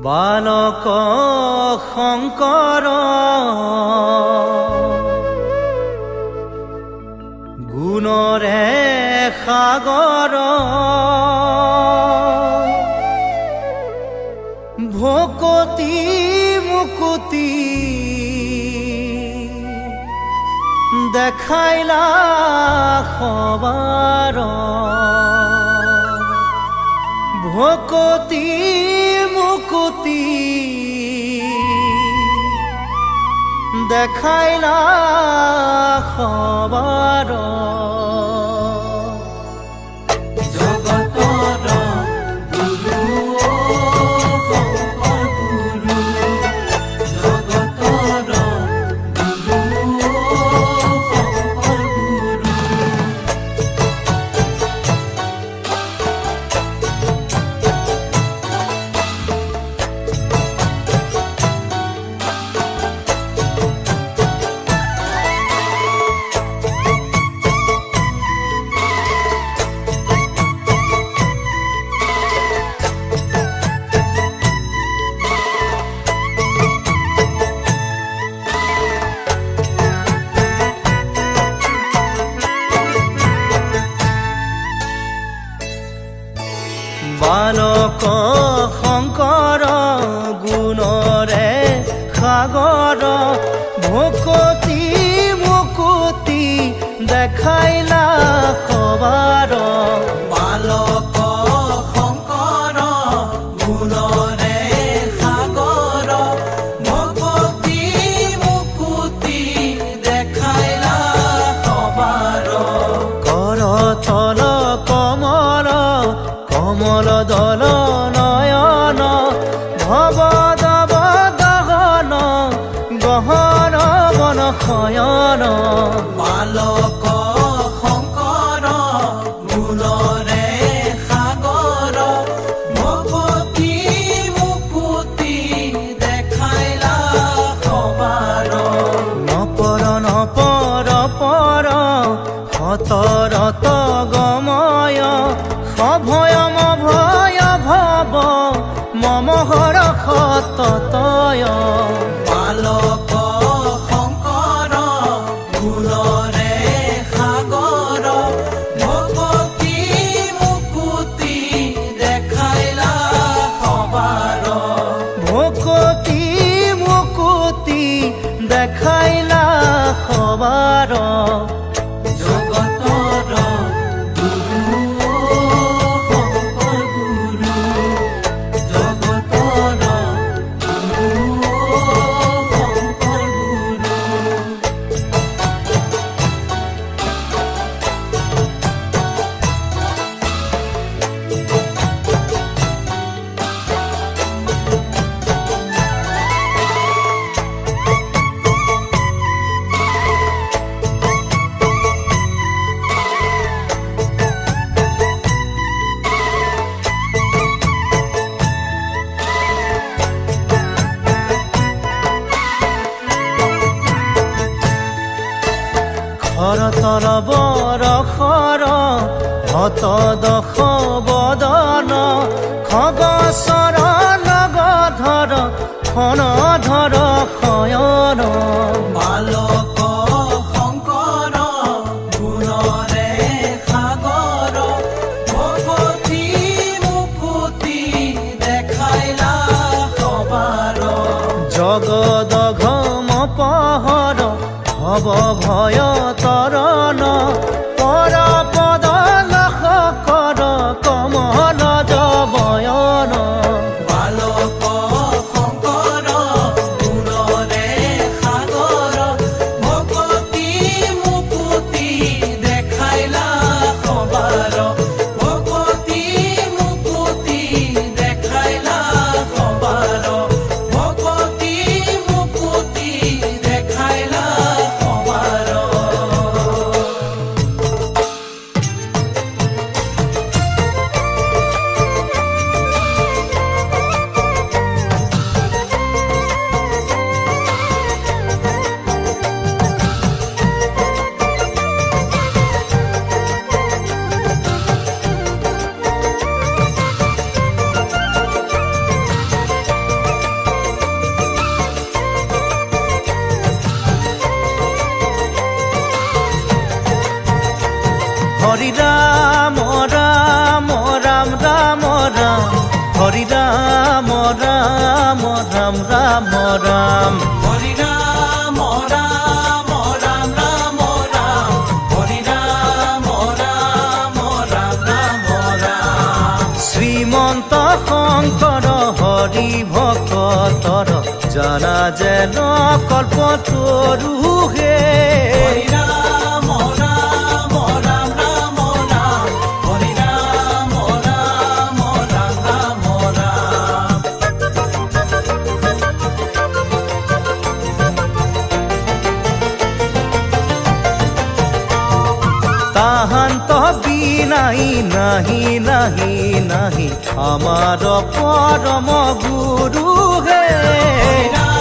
বালক শংকৰ গুণৰে সাগৰ ভকতি মুকুতি দেখাইলা সবাৰ ভকতি মুকুতি দেখাইলা সবাৰ বালক শংকৰ গুণৰে সাগৰ ভকতি মুকুতি দেখাইলা সবাৰ বালক শংকৰ গুণৰে সাগৰ ভকতি মুকুতি দেখাইলা সবাৰ কৰতল কমল কমল দল নয়ন ভৱ দৱ দহন গহন বন শয়ন বালক শংকৰ গুণৰে সাগৰ ভকতি মুকুতি দেখাইলা সবাৰ নপৰ নপৰ পৰ সতৰত গময় সভয়ম ভয় ভৱ মমহৰ সততয় বালক শংকৰ গুণৰে সাগৰ ভকতি মুকুতি দেখাইলা সবাৰ ভকতি মুকুতি দেখাইলা সবাৰ জগতৰ গুৰু শংকৰ গুৰু জগতৰ গুৰু শংকৰ গুৰু খৰতল বৰষৰ হত দশ বদন খগচৰ নগধৰ খনধৰ শয়ন বালক শংকৰ গুণৰে সাগৰ ভকতি মুকুতি দেখাইলা সবাৰ জগদঘম পহৰ ভৱ ভয় তৰণ পৰ পদ লখ কৰ কমল জবয়ন বালক শংকৰ গুণৰে সাগৰ ভকতি মুকুতি দেখাইলা সবাৰ ভকতি মুকুতি দেখাইলা সবাৰ ভকতি মুকুতি দেখাইলা সবাৰ ৰাম ৰাম ৰাম হৰি ৰাম ৰাম ৰাম ৰাম ৰাম হৰি ৰাম ৰাম ৰাম ৰাম ৰাম শ্ৰীমন্ত শংকৰ হৰি ভকতৰ জানা যেন কল্পতৰু হে হৰি ৰাম ৰাম ৰাম ৰাম ৰাম হৰি ৰাম ৰাম ৰাম ৰাম ৰাম তাহান্ত বিনাই নাহি নাহি নাহি আমাৰ পৰম গুৰু হে হৰি ৰাম